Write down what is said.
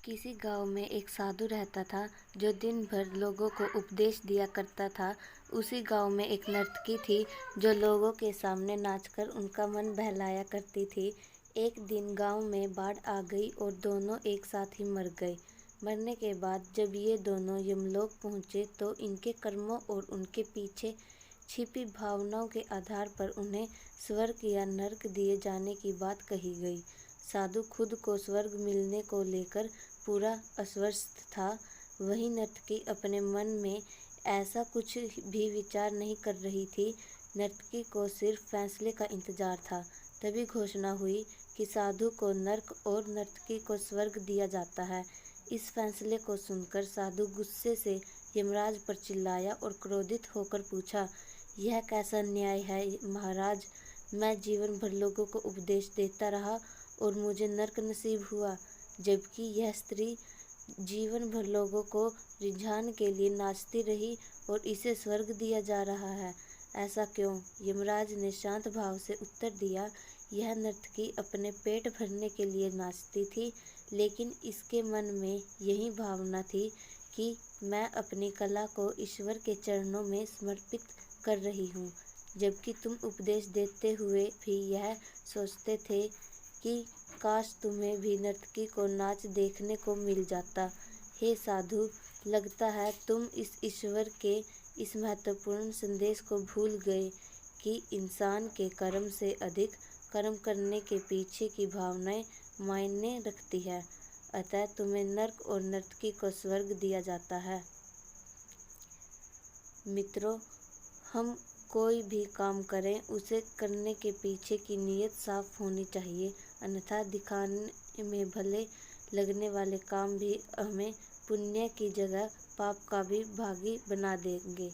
किसी गांव में एक साधु रहता था जो दिन भर लोगों को उपदेश दिया करता था। उसी गांव में एक नर्तकी थी जो लोगों के सामने नाचकर उनका मन बहलाया करती थी। एक दिन गांव में बाढ़ आ गई और दोनों एक साथ ही मर गए। मरने के बाद जब ये दोनों यमलोक पहुँचे तो इनके कर्मों और उनके पीछे छिपी भावनाओं के आधार पर उन्हें स्वर्ग या नर्क दिए जाने की बात कही गई। साधु खुद को स्वर्ग मिलने को लेकर पूरा आश्वस्त था। वहीं नर्तकी अपने मन में ऐसा कुछ भी विचार नहीं कर रही थी। नर्तकी को सिर्फ फैसले का इंतजार था। तभी घोषणा हुई कि साधु को नर्क और नर्तकी को स्वर्ग दिया जाता है। इस फैसले को सुनकर साधु गुस्से से यमराज पर चिल्लाया और क्रोधित होकर पूछा, यह कैसा न्याय है महाराज? मैं जीवन भर लोगों को उपदेश देता रहा और मुझे नर्क नसीब हुआ, जबकि यह स्त्री जीवन भर लोगों को रिझाने के लिए नाचती रही और इसे स्वर्ग दिया जा रहा है। ऐसा क्यों? यमराज ने शांत भाव से उत्तर दिया, यह नर्तकी अपने पेट भरने के लिए नाचती थी, लेकिन इसके मन में यही भावना थी कि मैं अपनी कला को ईश्वर के चरणों में समर्पित कर रही हूँ, जबकि तुम उपदेश देते हुए भी यह सोचते थे कि काश तुम्हें भी नर्तकी को नाच देखने को मिल जाता। हे साधु, लगता है तुम इस ईश्वर के इस महत्वपूर्ण संदेश को भूल गए कि इंसान के कर्म से अधिक कर्म करने के पीछे की भावनाएं मायने रखती है। अतः तुम्हें नर्क और नर्तकी को स्वर्ग दिया जाता है। मित्रों, हम कोई भी काम करें उसे करने के पीछे की नीयत साफ होनी चाहिए, अन्यथा दिखाने में भले लगने वाले काम भी हमें पुण्य की जगह पाप का भी भागी बना देंगे।